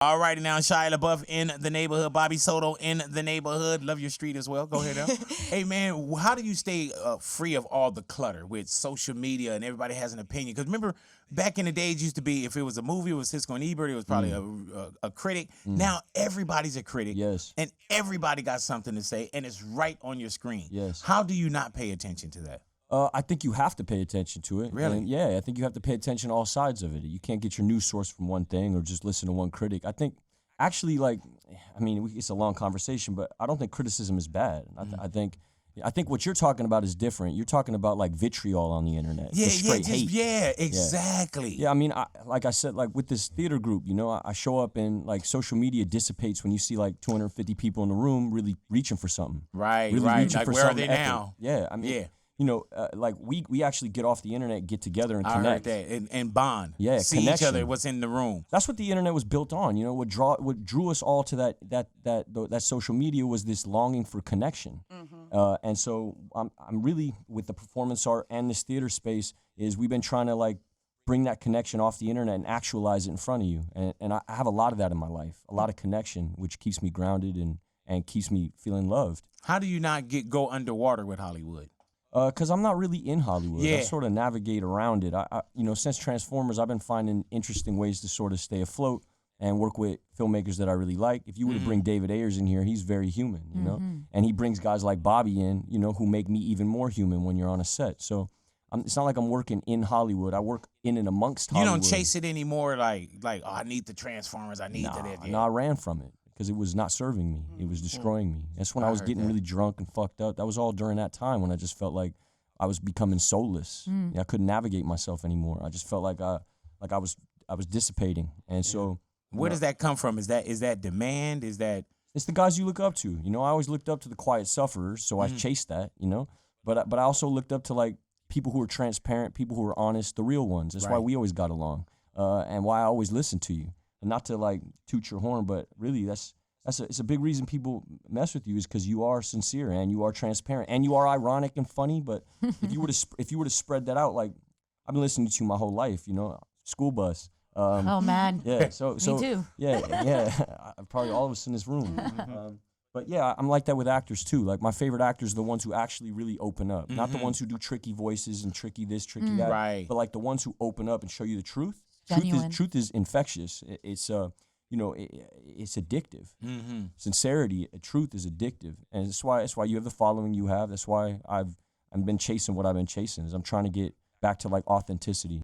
All righty now, Shia LaBeouf in the neighborhood, Bobby Soto in the neighborhood. Love your street as well. Go ahead now. Hey man, how do you stay free of all the clutter with social media and everybody has an opinion? Because remember, back in the days, it used to be if it was a movie, it was Siskel and Ebert, it was probably a critic. Now everybody's a critic. Yes. And everybody got something to say, and it's right on your screen. Yes. How do you not pay attention to that? I think you have to pay attention to it. Really? And yeah, I think you have to pay attention to all sides of it. You can't get your news source from one thing or just listen to one critic. I think, actually, it's a long conversation, but I don't think criticism is bad. I think what you're talking about is different. You're talking about like vitriol on the internet. Just straight hate. Yeah, exactly. Yeah, I mean, like I said, like with this theater group, you know, I show up and like social media dissipates when you see like 250 people in the room really reaching for something. Right, really right. reaching Like for where are something they epic. now? Yeah, I mean, Yeah. you know, like we actually get off the internet, get together and connect. I heard that. And bond. Yeah, see connection. each other, what's in the room. That's what the internet was built on. You know, what drew us all to that social media was this longing for connection. And so I'm really, with the performance art and this theater space, is we've been trying to like bring that connection off the internet and actualize it in front of you. And I have a lot of that in my life, a lot of connection, which keeps me grounded and keeps me feeling loved. How do you not go underwater with Hollywood? Because I'm not really in Hollywood. Yeah. I sort of navigate around it. You know, since Transformers, I've been finding interesting ways to sort of stay afloat and work with filmmakers that I really like. If you were to bring David Ayers in here, he's very human, you know? And he brings guys like Bobby in, you know, who make me even more human when you're on a set. So it's not like I'm working in Hollywood. I work in and amongst Hollywood. You don't chase it anymore like oh, I need the Transformers, I need that. No, I ran from it because it was not serving me. It was destroying me. That's when I was getting really drunk and fucked up. That was all during that time when I just felt like I was becoming soulless. I couldn't navigate myself anymore. I just felt like I was dissipating. And so where does that come from? Is that demand? Is that it's the guys you look up to. You know, I always looked up to the quiet sufferers, so I chased that, you know. But I also looked up to like people who are transparent, people who are honest, the real ones. That's why we always got along. And why I always listened to you. And not to like toot your horn, but really it's a big reason people mess with you is because you are sincere and you are transparent and you are ironic and funny. But if you were to spread that out, like I've been listening to you my whole life, you know, school bus. Oh man. Yeah. So Me too. Yeah. Probably all of us in this room. But yeah, I'm like that with actors too. Like my favorite actors are the ones who actually really open up, not the ones who do tricky voices and tricky this, tricky that. Right. But like the ones who open up and show you the truth. Genuine. Truth is infectious. It's you know, it's addictive. Sincerity, truth is addictive, and that's why you have the following you have. That's why I've been chasing what I've been chasing. Is I'm trying to get back to like authenticity.